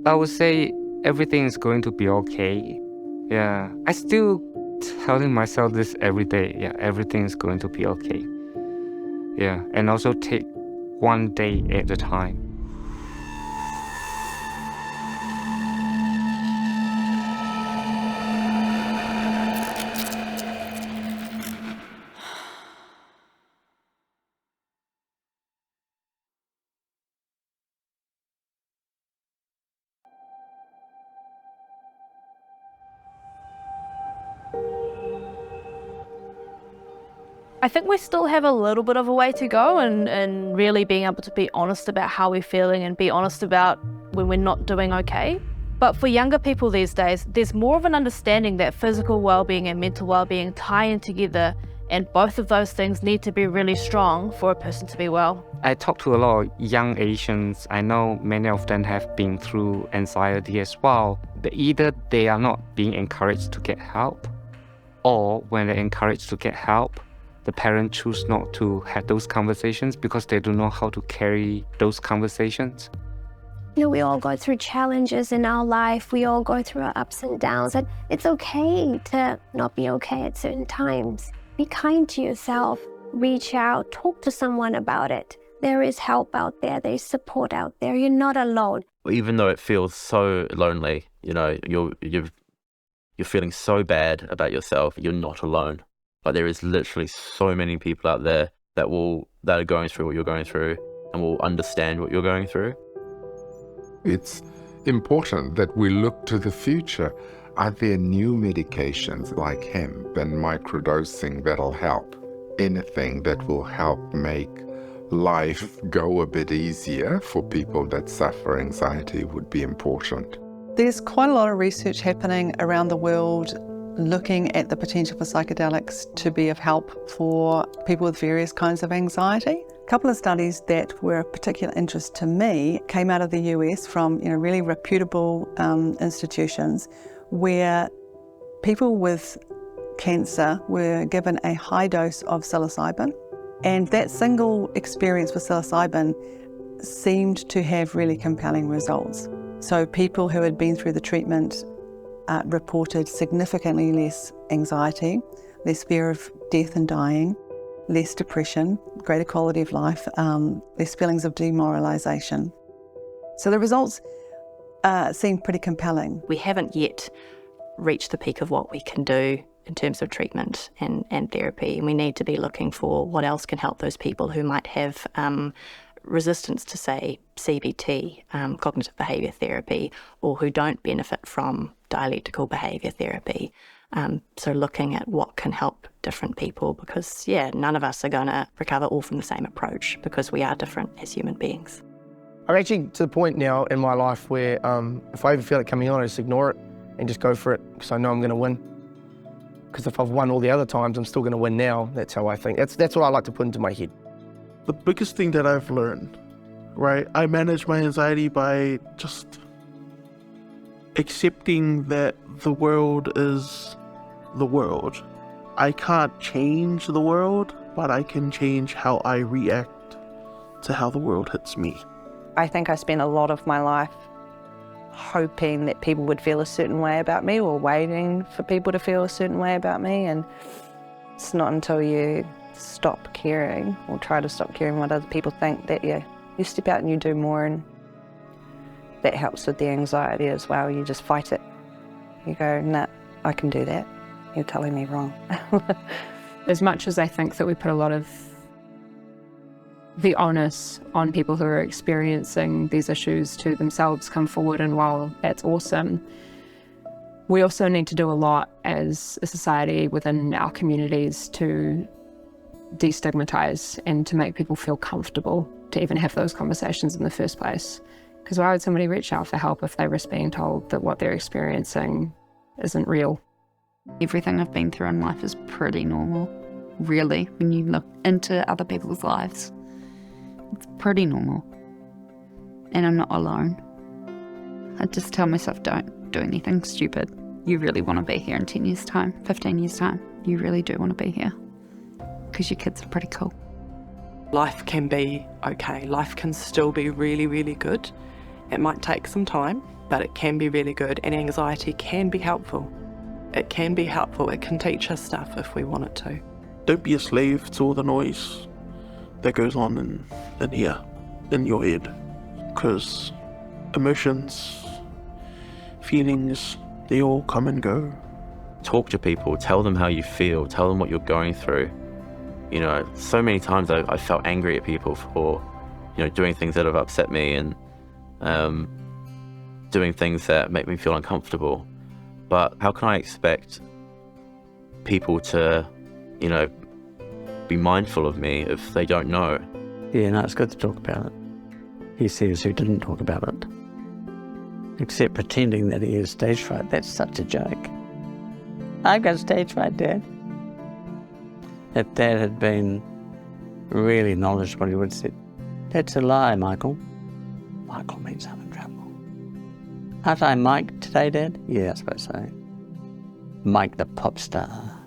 I would say everything is going to be okay. Yeah, I still telling myself this every day. Yeah, everything is going to be okay. Yeah, and also take one day at a time. I think we still have a little bit of a way to go and really being able to be honest about how we're feeling and be honest about when we're not doing okay. But for younger people these days, there's more of an understanding that physical well-being and mental well-being tie in together, and both of those things need to be really strong for a person to be well. I talk to a lot of young Asians. I know many of them have been through anxiety as well. Either they are not being encouraged to get help, or when they're encouraged to get help, the parents choose not to have those conversations because they don't know how to carry those conversations. You know, we all go through challenges in our life. We all go through our ups and downs, and it's okay to not be okay at certain times. Be kind to yourself, reach out, talk to someone about it. There is help out there, there's support out there. You're not alone. Even though it feels so lonely, you know, you're feeling so bad about yourself, you're not alone. Like, there is literally so many people out there that are going through what you're going through and will understand what you're going through. It's important that we look to the future. Are there new medications like hemp and microdosing that'll help? Anything that will help make life go a bit easier for people that suffer anxiety would be important. There's quite a lot of research happening around the world looking at the potential for psychedelics to be of help for people with various kinds of anxiety. A couple of studies that were of particular interest to me came out of the US from really reputable institutions, where people with cancer were given a high dose of psilocybin, and that single experience with psilocybin seemed to have really compelling results. So people who had been through the treatment reported significantly less anxiety, less fear of death and dying, less depression, greater quality of life, less feelings of demoralisation. So the results seem pretty compelling. We haven't yet reached the peak of what we can do in terms of treatment and therapy, and we need to be looking for what else can help those people who might have resistance to, say, CBT, cognitive behaviour therapy, or who don't benefit from dialectical behaviour therapy. So looking at what can help different people, because, none of us are going to recover all from the same approach because we are different as human beings. I'm actually to the point now in my life where if I ever feel it coming on, I just ignore it and just go for it because I know I'm going to win. Because if I've won all the other times, I'm still going to win now. That's how I think. That's what I like to put into my head. The biggest thing that I've learned, right? I manage my anxiety by just accepting that the world is the world. I can't change the world, but I can change how I react to how the world hits me. I think I spent a lot of my life hoping that people would feel a certain way about me, or waiting for people to feel a certain way about me, and it's not until you stop caring, or try to stop caring what other people think, that you step out and you do more, and that helps with the anxiety as well. You just fight it. You go, nah, I can do that. You're telling me wrong. As much as I think that we put a lot of the onus on people who are experiencing these issues to themselves come forward, and while that's awesome, we also need to do a lot as a society within our communities to destigmatize and to make people feel comfortable to even have those conversations in the first place. Because why would somebody reach out for help if they risk being told that what they're experiencing isn't real? Everything I've been through in life is pretty normal, really, when you look into other people's lives. It's pretty normal. And I'm not alone. I just tell myself, don't do anything stupid. You really want to be here in 10 years' time, 15 years' time. You really do want to be here. Because your kids are pretty cool. Life can be okay. Life can still be really, really good. It might take some time, but it can be really good, and anxiety can be helpful. It can be helpful. It can teach us stuff if we want it to. Don't be a slave to all the noise that goes on in here, in your head. Because emotions, feelings, they all come and go. Talk to people, tell them how you feel, tell them what you're going through. You know, so many times I felt angry at people for, you know, doing things that have upset me and doing things that make me feel uncomfortable. But how can I expect people to, you know, be mindful of me if they don't know? Yeah, no, it's good to talk about it. He says who didn't talk about it. Except pretending that he has stage fright. That's such a joke. I've got stage fright, Dad. If Dad had been really knowledgeable, he would have said, that's a lie, Michael. Michael means I'm in trouble. Aren't I Mike today, Dad? Yeah, I suppose so. Mike the pop star.